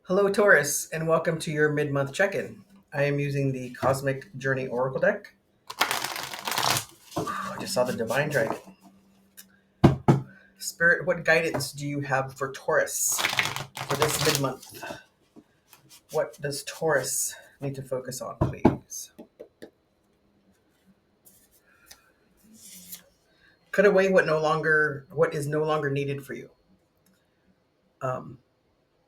Hello, Taurus, and welcome to your mid month check in. I am using the Cosmic Journey Oracle deck. I just saw the Divine Dragon. Spirit, what guidance do you have for Taurus for this mid month? What does Taurus need to focus on, please? Cut away what is no longer needed for you. Um,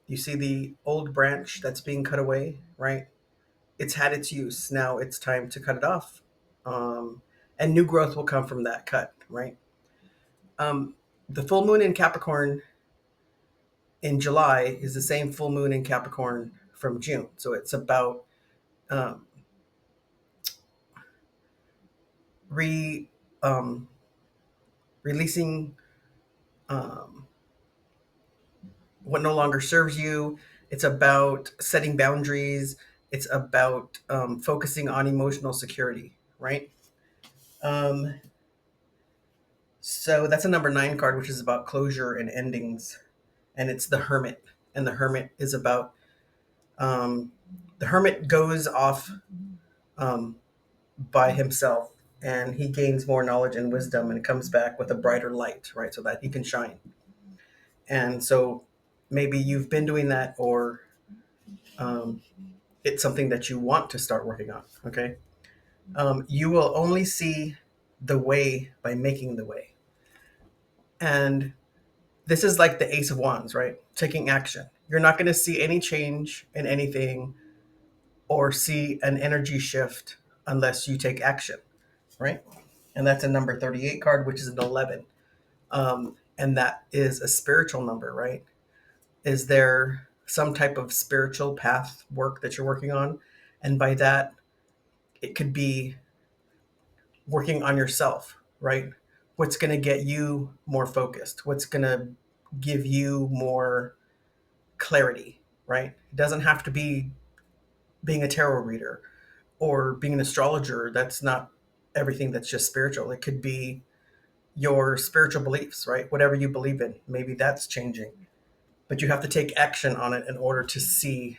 you see the old branch that's being cut away, right? It's had its use. Now it's time to cut it off. And new growth will come from that cut, right? Um, the full moon in Capricorn in July is the same full moon in Capricorn from June. So it's about um, re um, releasing um, what no longer serves you. It's about setting boundaries. It's about focusing on emotional security, right? Um, so that's a number 9 card, which is about closure and endings, and it's the Hermit. And the Hermit is about the Hermit goes off um, by himself, and he gains more knowledge and wisdom and comes back with a brighter light, right? So that he can shine. And so maybe you've been doing that, or um, it's something that you want to start working on. Okay. You will only see the way by making the way. And this is like the Ace of Wands, right? Taking action. You're not going to see any change in anything or see an energy shift unless you take action, right? And that's a number 38 card, which is an 11. And that is a spiritual number, right? Is there some type of spiritual path work that you're working on? And by that, it could be working on yourself, right? What's going to get you more focused? What's going to give you more clarity, right? It doesn't have to be being a tarot reader or being an astrologer. That's not everything that's just spiritual. It could be your spiritual beliefs, right? Whatever you believe in, maybe that's changing, but you have to take action on it in order to see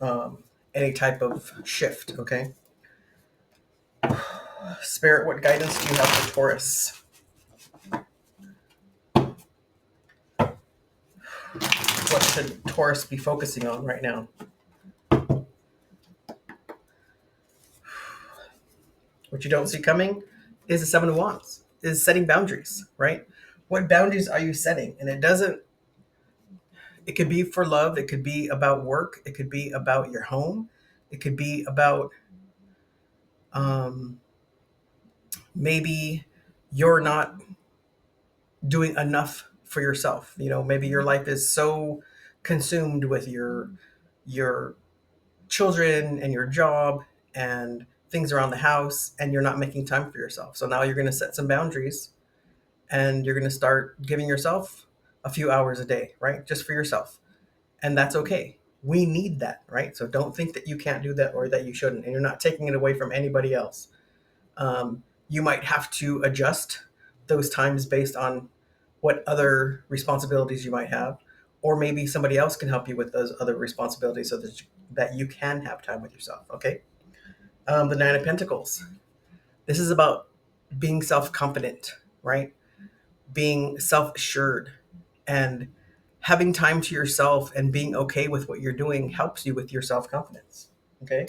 um, any type of shift. Okay. Spirit, what guidance do you have for Taurus? What should Taurus be focusing on right now? What you don't see coming is the Seven of Wands, is setting boundaries, right? What boundaries are you setting? And it could be for love, it could be about work, it could be about your home, it could be about um, maybe you're not doing enough for yourself. You know, maybe your life is so consumed with your children and your job and things around the house, and you're not making time for yourself. So now you're going to set some boundaries, and you're going to start giving yourself a few hours a day, right? Just for yourself. And that's okay. We need that, right? So don't think that you can't do that or that you shouldn't, and you're not taking it away from anybody else. You might have to adjust those times based on what other responsibilities you might have, or maybe somebody else can help you with those other responsibilities so that you can have time with yourself. Okay. The Nine of Pentacles. This is about being self confident, right? Being self assured and having time to yourself and being okay with what you're doing helps you with your self confidence. Okay.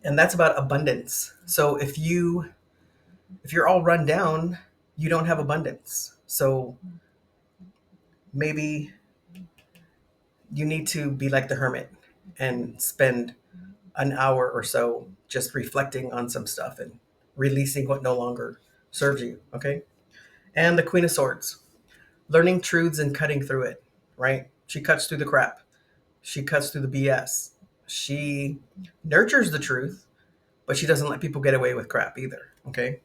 And that's about abundance. So if you're all run down, you don't have abundance. So maybe you need to be like the Hermit and spend an hour or so just reflecting on some stuff and releasing what no longer serves you. Okay. And the Queen of Swords, learning truths and cutting through it, right? She cuts through the crap, she cuts through the BS. She nurtures the truth, but she doesn't let people get away with crap either. Okay.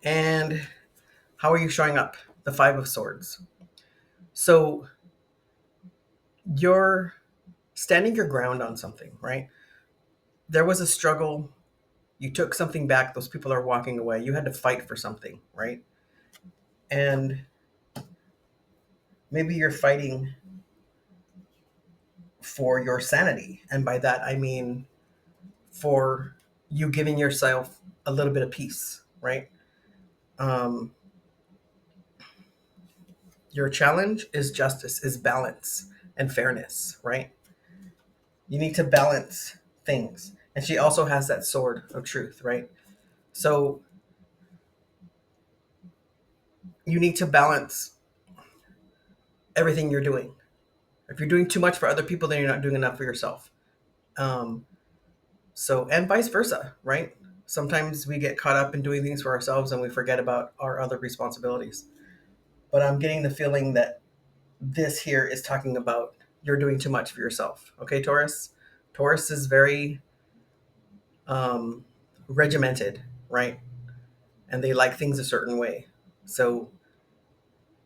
And how are you showing up? The Five of Swords. So you're standing your ground on something, right? There was a struggle, You took something back. Those people are walking away. You had to fight for something, right? And maybe you're fighting for your sanity. And by that, I mean for you giving yourself a little bit of peace, right? Um, your challenge is justice, is balance and fairness, right? You need to balance things. And she also has that sword of truth, right? So you need to balance everything you're doing. If you're doing too much for other people, then you're not doing enough for yourself. Um, and vice versa, right? Sometimes we get caught up in doing things for ourselves and we forget about our other responsibilities. But I'm getting the feeling that this here is talking about you're doing too much for yourself. Okay, Taurus? Taurus is very um, regimented, right? And they like things a certain way. So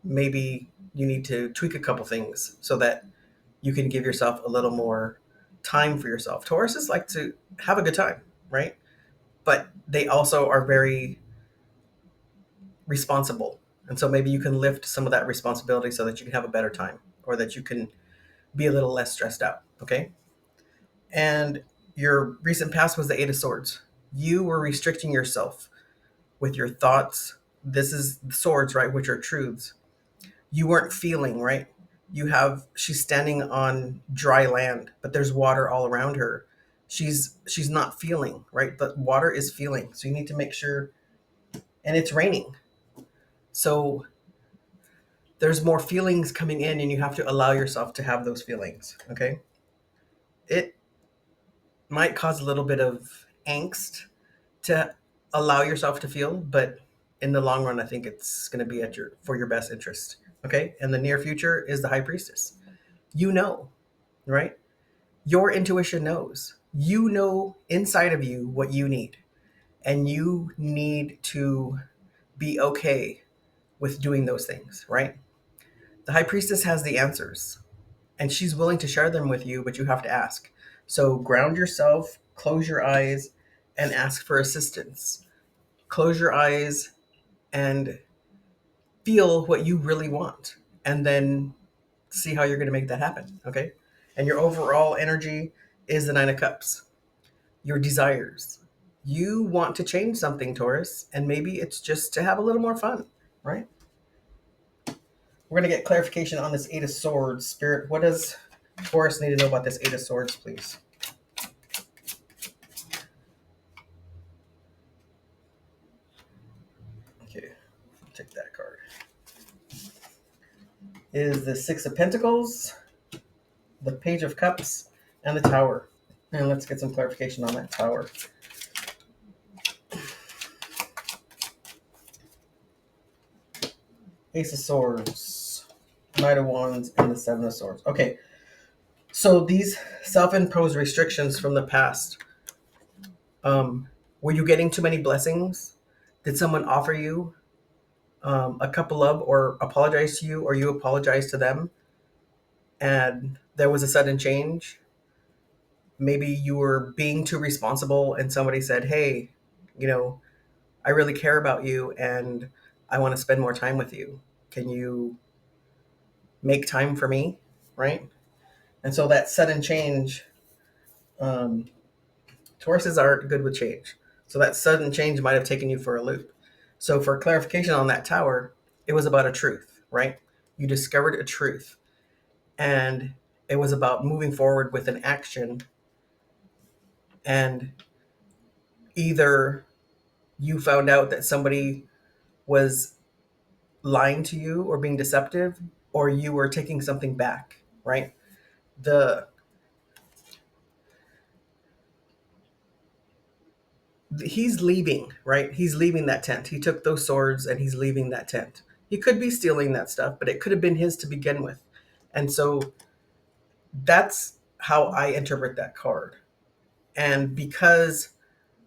maybe you need to tweak a couple things so that you can give yourself a little more time for yourself. Tauruses like to have a good time, right? But they also are very responsible. And so maybe you can lift some of that responsibility so that you can have a better time or that you can be a little less stressed out. Okay. And your recent past was the Eight of Swords. You were restricting yourself with your thoughts. This is the swords, right? Which are truths. You weren't feeling, right? She's standing on dry land, but there's water all around her. She's not feeling, right? But water is feeling. So you need to make sure, and it's raining. So there's more feelings coming in and you have to allow yourself to have those feelings. Okay. It might cause a little bit of angst to allow yourself to feel, but in the long run, I think it's going to be for your best interest. Okay. And the near future is the High Priestess. You know, right? Your intuition knows. You know inside of you what you need. And you need to be okay with doing those things, right? The High Priestess has the answers and she's willing to share them with you, but you have to ask. So ground yourself, close your eyes, and ask for assistance. Close your eyes and feel what you really want, and then see how you're going to make that happen. Okay. And your overall energy is the Nine of Cups, your desires. You want to change something, Taurus, and maybe it's just to have a little more fun, right? We're going to get clarification on this Eight of Swords. Spirit, what does Taurus need to know about this Eight of Swords, please? Okay, take that card. Is the Six of Pentacles, the Page of Cups, and the Tower. And let's get some clarification on that Tower. Ace of Swords, Knight of Wands, and the Seven of Swords. Okay, so these self-imposed restrictions from the past, were you getting too many blessings? Did someone offer you a cup of love or apologize to you, or you apologize to them, and there was a sudden change? Maybe you were being too responsible and somebody said, hey, you know, I really care about you and I want to spend more time with you. Can you make time for me? Right? And so that sudden change, um, Tauruses aren't good with change. So that sudden change might have taken you for a loop. So for clarification on that Tower, it was about a truth, right? You discovered a truth and it was about moving forward with an action, and either you found out that somebody was lying to you or being deceptive, or you were taking something back, right? The He's leaving, right? He's leaving that tent. He took those swords and he's leaving that tent. He could be stealing that stuff, but it could have been his to begin with. And so that's how I interpret that card. And because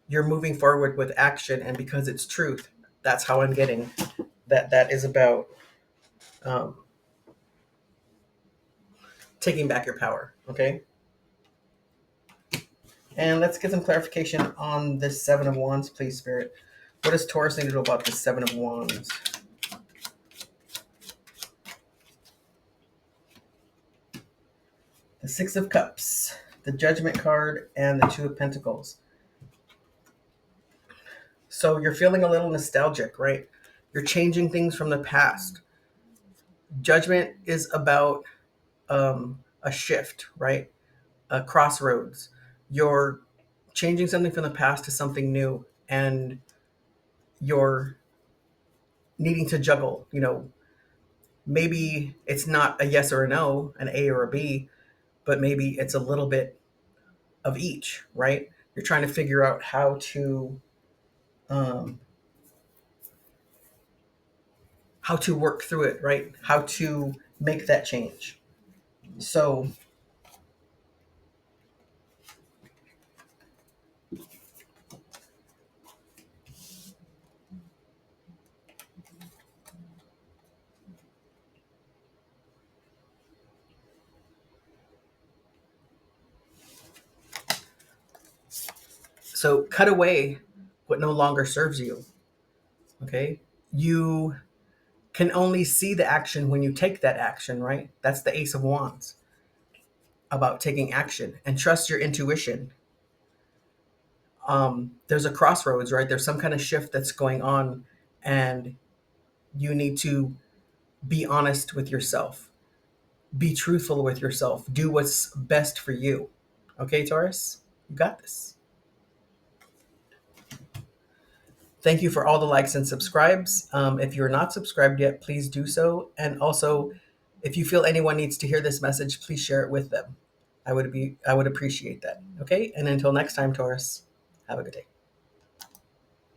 you're moving forward with action and because it's truth, that's how I'm getting that is about um, taking back your power. Okay. And let's get some clarification on this Seven of Wands, please, Spirit. What does Taurus need to know about this Seven of Wands? The Six of Cups, the Judgment card, and the Two of Pentacles. So you're feeling a little nostalgic, right? You're changing things from the past. Judgment is about a shift, right? A crossroads. You're changing something from the past to something new, and you're needing to juggle. Maybe it's not a yes or a no, an A or a B, but maybe it's a little bit of each, right? You're trying to figure out um, how to work through it, right? How to make that change. So cut away what no longer serves you. Okay, you can only see the action when you take that action, right? That's the Ace of Wands, about taking action, and trust your intuition. There's a crossroads, right? There's some kind of shift that's going on, and you need to be honest with yourself, be truthful with yourself, do what's best for you. Okay, Taurus, you got this. Thank you for all the likes and subscribes. If you're not subscribed yet, please do so. And also, if you feel anyone needs to hear this message, please share it with them. I would appreciate that. Okay, and until next time, Taurus, have a good day.